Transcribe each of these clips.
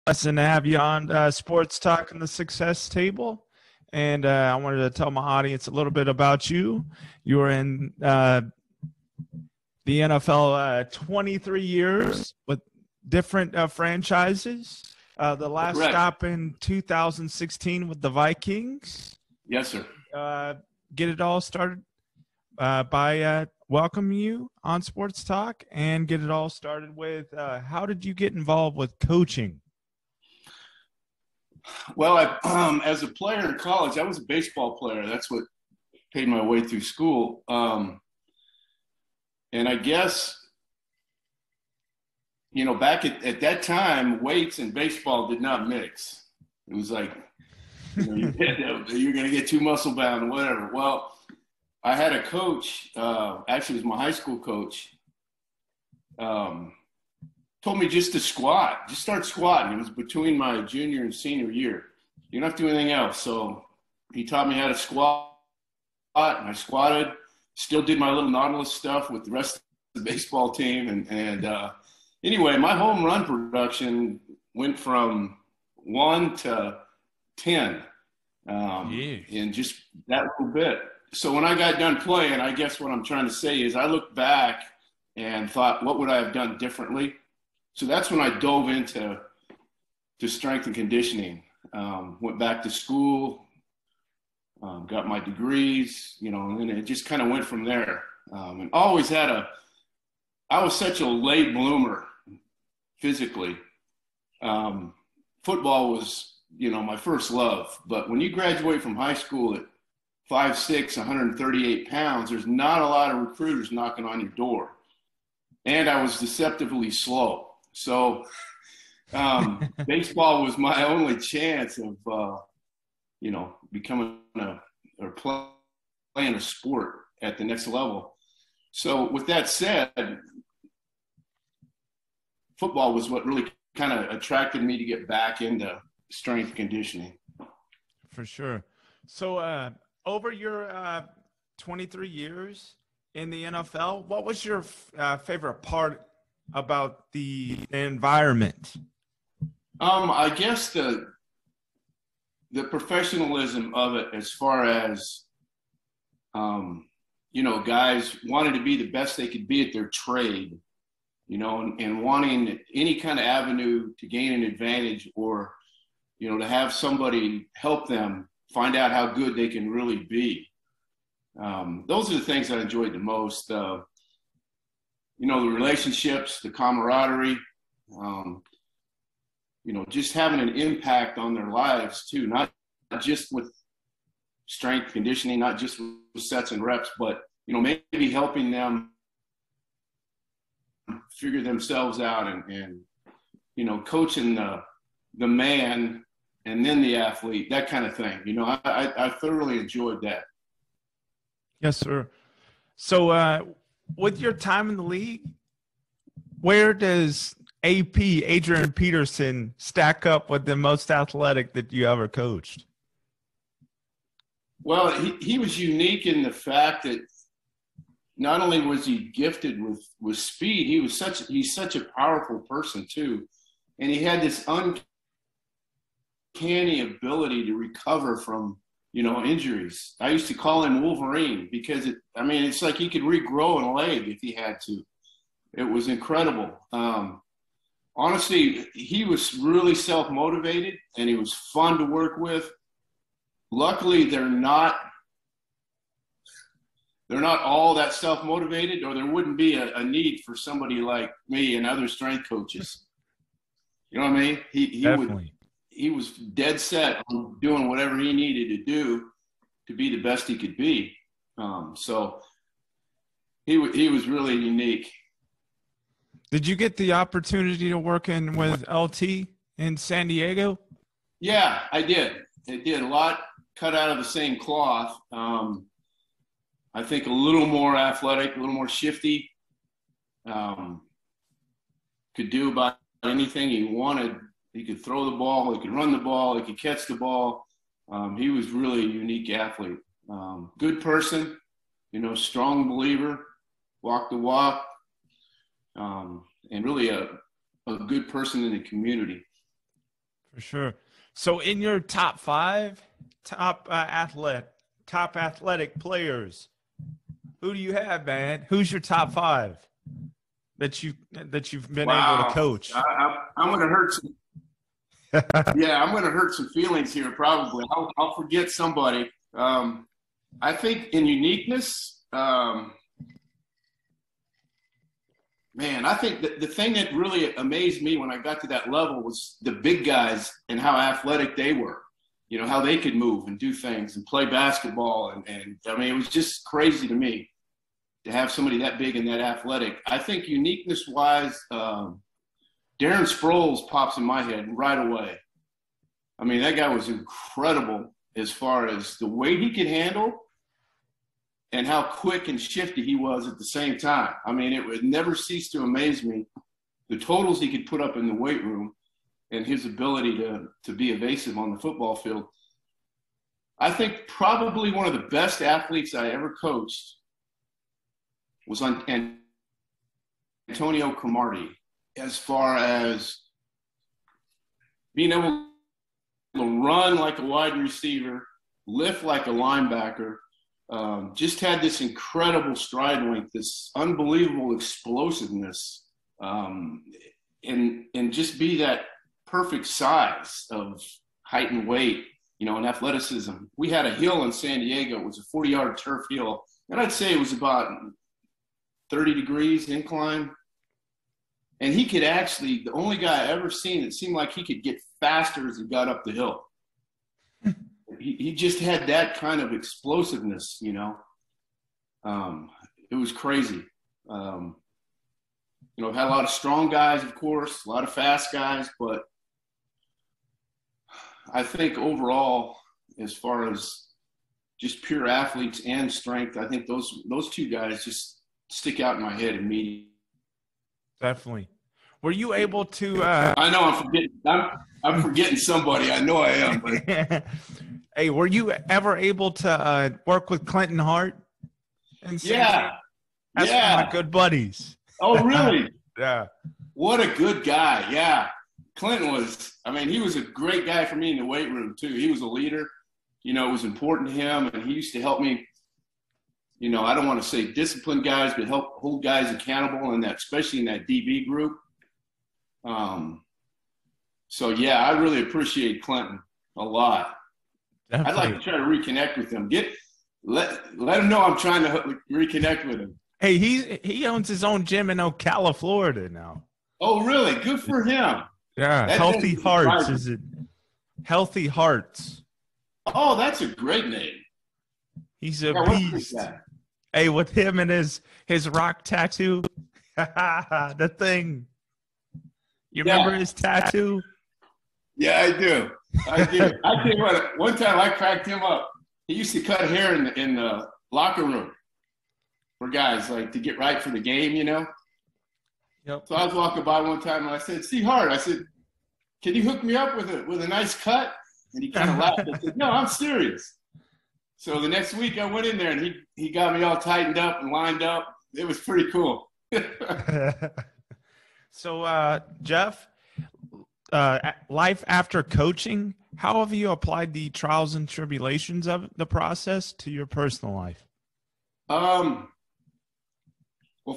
Blessing to have you on Sports Talk and the Success Table. And I wanted to tell my audience a little bit about you. You were in the NFL 23 years with different franchises. The last Correct. stop in 2016 with the Vikings. Yes, sir. Get it all started by welcoming you on Sports Talk and get it all started with how did you get involved with coaching? Well, as a player in college, I was a baseball player. That's what paid my way through school. And I guess, back at that time, weights and baseball did not mix. It was like, you're going to get too muscle bound or whatever. Well, I had a coach, actually it was my high school coach, told me just to squat, just start squatting. It was between my junior and senior year. You don't have to do anything else. So he taught me how to squat, and I squatted, still did my little Nautilus stuff with the rest of the baseball team. And anyway, my home run production went from 1 to 10 in just that little bit. So when I got done playing, I guess what I'm trying to say is I looked back and thought, what would I have done differently? So that's when I dove into strength and conditioning. Went back to school, got my degrees, and then it just kind of went from there. And always I was such a late bloomer physically. Football was, my first love. But when you graduate from high school at 5'6", 138 pounds, there's not a lot of recruiters knocking on your door. And I was deceptively slow. So baseball was my only chance of, becoming playing a sport at the next level. So with that said, football was what really kind of attracted me to get back into strength conditioning. For sure. So over your 23 years in the NFL, what was your favorite part about the environment? I guess the professionalism of it, as far as guys wanted to be the best they could be at their trade, and wanting any kind of avenue to gain an advantage, or to have somebody help them find out how good they can really be. Those are the things I enjoyed the most. The relationships, the camaraderie, just having an impact on their lives too, not just with strength conditioning, not just with sets and reps, but, maybe helping them figure themselves out and coaching the man and then the athlete, that kind of thing. I thoroughly enjoyed that. Yes, sir. So, with your time in the league, where does Adrian Peterson stack up with the most athletic that you ever coached? Well, he was unique in the fact that not only was he gifted with speed, he's such a powerful person too. And he had this uncanny ability to recover from injuries. I used to call him Wolverine because it's like he could regrow a leg if he had to. It was incredible. Honestly, he was really self-motivated and he was fun to work with. Luckily, they're not all that self-motivated, or there wouldn't be a need for somebody like me and other strength coaches. You know what I mean? He was dead set on doing whatever he needed to do to be the best he could be. So he was really unique. Did you get the opportunity to work with LT in San Diego? Yeah, I did. It did a lot cut out of the same cloth. I think a little more athletic, a little more shifty. Could do about anything he wanted. He could throw the ball, he could run the ball, he could catch the ball. He was really a unique athlete. Good person, strong believer, walk the walk, and really a good person in the community. For sure. So in your top five, top top athletic players, who do you have, man? Who's your top five that you've been able to Wow. coach? I'm going to hurt some. Yeah, I'm going to hurt some feelings here. Probably, I'll forget somebody. I think in uniqueness, man, I think the thing that really amazed me when I got to that level was the big guys and how athletic they were. You know, how they could move and do things and play basketball. And I mean, it was just crazy to me to have somebody that big and that athletic. I think uniqueness-wise, Darren Sproles pops in my head right away. I mean, that guy was incredible as far as the weight he could handle and how quick and shifty he was at the same time. I mean, it would never cease to amaze me, the totals he could put up in the weight room and his ability to be evasive on the football field. I think probably one of the best athletes I ever coached was on Antonio Cromartie, as far as being able to run like a wide receiver, lift like a linebacker, just had this incredible stride length, this unbelievable explosiveness, and just be that perfect size of height and weight, you know, and athleticism. We had a hill in San Diego. It was a 40-yard turf hill, and I'd say it was about 30 degrees incline. And he could actually, the only guy I ever seen, it seemed like he could get faster as he got up the hill. He just had that kind of explosiveness, you know. It was crazy. You know, had a lot of strong guys, of course, a lot of fast guys, but I think overall, as far as just pure athletes and strength, I think those two guys just stick out in my head immediately. Definitely. Were you able to? I know I'm forgetting somebody. I know I am. But. Hey, were you ever able to work with Clinton Hart? Yeah. That's one of my good buddies. Oh, really? Yeah. What a good guy. Yeah. Clinton was, I mean, he was a great guy for me in the weight room, too. He was a leader. You know, it was important to him, and he used to help me. You know, I don't want to say discipline guys, but help hold guys accountable, and that, especially in that DB group. So yeah, I really appreciate Clinton a lot. Definitely. I'd like to try to reconnect with him. Let him know I'm trying to reconnect with him. Hey, he owns his own gym in Ocala, Florida now. Oh, really? Good for him. Yeah, Healthy Hearts, is it? Healthy Hearts. Oh, that's a great name. He's a beast. Hey, with him and his rock tattoo, the thing. You remember his tattoo? Yeah, I do. I tell you what, one time I cracked him up. He used to cut hair in the locker room for guys, like, to get right for the game, you know? Yep. So I was walking by one time, and I said, "See, Hurd," I said, "can you hook me up with a nice cut?" And he kind of laughed. I said, "No, I'm serious." So the next week I went in there, and he got me all tightened up and lined up. It was pretty cool. So, Jeff, life after coaching, how have you applied the trials and tribulations of the process to your personal life? Well,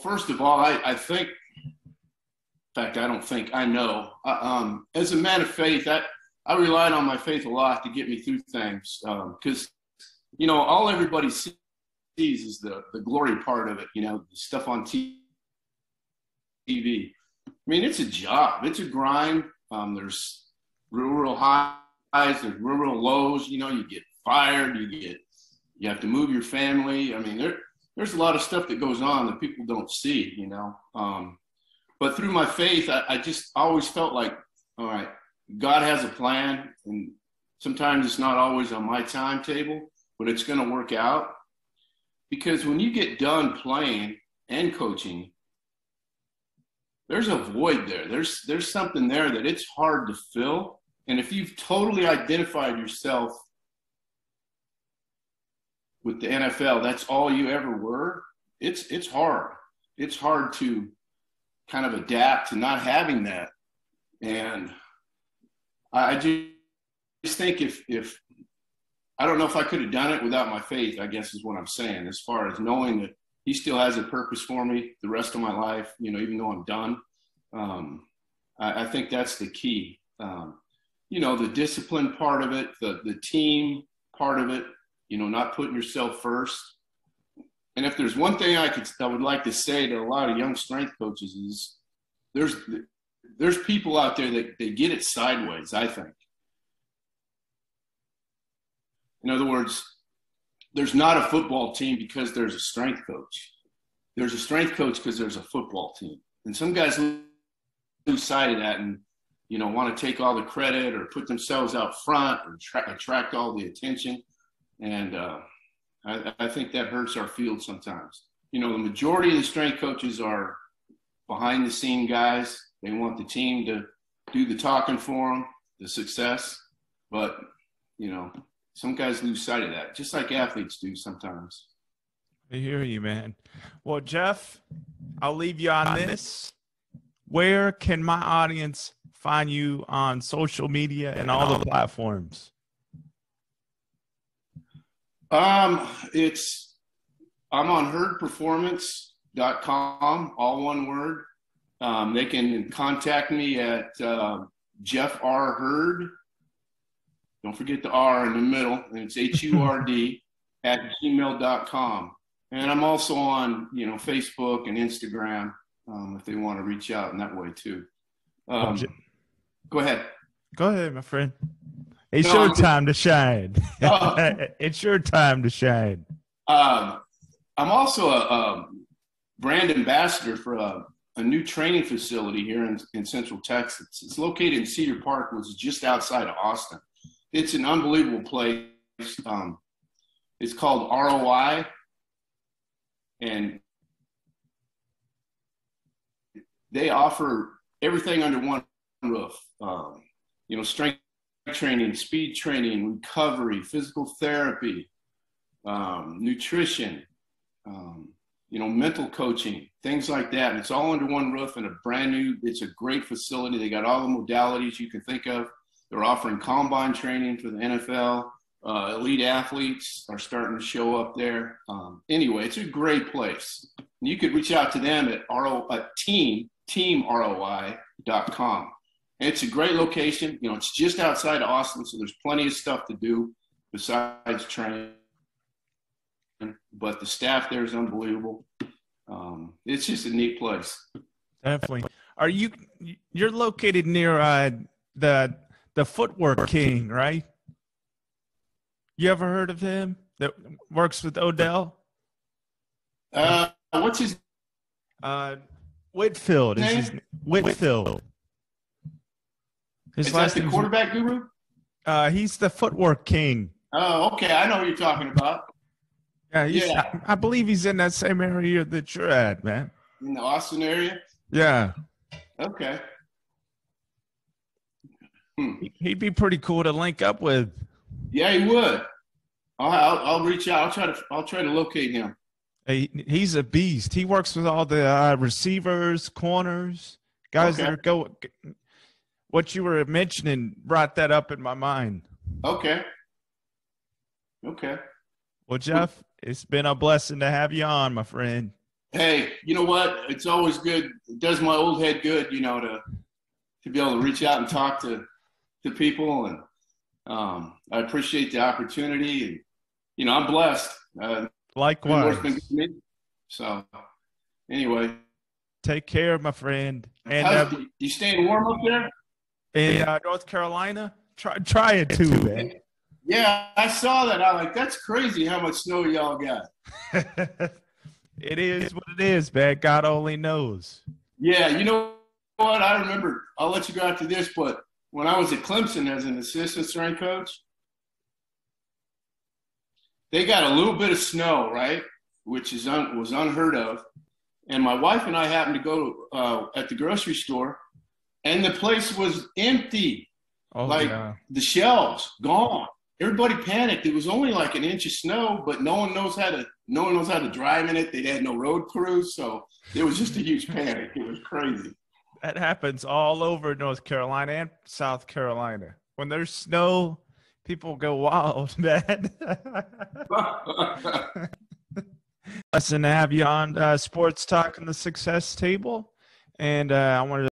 first of all, I think, in fact, I don't think, I know, as a man of faith, I relied on my faith a lot to get me through things, because, you know, all everybody sees is the glory part of it, you know, the stuff on TV. I mean, it's a job. It's a grind. There's real highs. There's real lows. You know, you get fired. You have to move your family. I mean, there's a lot of stuff that goes on that people don't see, you know. But through my faith, I just always felt like, all right, God has a plan. And sometimes it's not always on my timetable, but it's going to work out. Because when you get done playing and coaching, there's a void there. There's something there that it's hard to fill. And if you've totally identified yourself with the NFL, that's all you ever were, it's hard. It's hard to kind of adapt to not having that. And I just think if I don't know if I could have done it without my faith, I guess is what I'm saying, as far as knowing that he still has a purpose for me the rest of my life, you know, even though I'm done. I think that's the key. You know, the discipline part of it, the team part of it, you know, not putting yourself first. And if there's one thing I would like to say to a lot of young strength coaches is there's people out there that they get it sideways, I think. In other words, there's not a football team because there's a strength coach. There's a strength coach because there's a football team. And some guys lose sight of that and, you know, want to take all the credit or put themselves out front or attract all the attention. And I think that hurts our field sometimes. You know, the majority of the strength coaches are behind the scene guys. They want the team to do the talking for them, the success. But, you know, some guys lose sight of that, just like athletes do sometimes. I hear you, man. Well, Jeff, I'll leave you on this. Where can my audience find you on social media and all the platforms? I'm on hurdperformance.com, all one word. They can contact me at Jeff R. Hurd. Don't forget the R in the middle, and it's HURD at gmail.com. And I'm also on, you know, Facebook and Instagram if they want to reach out in that way too. Go ahead. Go ahead, my friend. It's your time to shine. It's your time to shine. I'm also a brand ambassador for a new training facility here in Central Texas. It's located in Cedar Park, which is just outside of Austin. It's an unbelievable place. It's called ROI, and they offer everything under one roof. You know, strength training, speed training, recovery, physical therapy, nutrition, you know, mental coaching, things like that. And it's all under one roof and it's a great facility. They got all the modalities you can think of. They're offering combine training for the NFL. Elite athletes are starting to show up there. Anyway, it's a great place. You could reach out to them at teamroi.com. It's a great location. You know, it's just outside of Austin, so there's plenty of stuff to do besides training. But the staff there is unbelievable. It's just a neat place. Definitely. You're located near the Footwork King, right? You ever heard of him that works with Odell? What's his Whitfield. Whitfield. Is that the quarterback guru? He's the Footwork King. Oh, okay. I know what you're talking about. Yeah, I believe he's in that same area that you're at, man. In the Austin area? Yeah. Okay. He'd be pretty cool to link up with. Yeah, he would. I'll reach out. I'll try to locate him. He's a beast. He works with all the receivers, corners, guys that are going. What you were mentioning brought that up in my mind. Okay. Well, Jeff, it's been a blessing to have you on, my friend. Hey, you know what? It's always good. It does my old head good, you know, to be able to reach out and talk to people. And I appreciate the opportunity. And, you know, I'm blessed. Likewise. So, anyway. Take care, my friend. And you staying warm up there? In North Carolina? Try it too, man. Yeah, I saw that. I'm like, that's crazy how much snow y'all got. It is what it is, man. God only knows. Yeah, you know what? I remember, I'll let you go after this, but when I was at Clemson as an assistant strength coach, they got a little bit of snow, right, which was unheard of. And my wife and I happened to go at the grocery store, and the place was empty. Oh, the shelves gone. Everybody panicked. It was only like an inch of snow, but no one knows how to drive in it. They had no road crews, so it was just a huge panic. It was crazy. That happens all over North Carolina and South Carolina. When there's snow, people go wild, man. Lesson to have you on Sports Talk and the Success Table. And I wanted to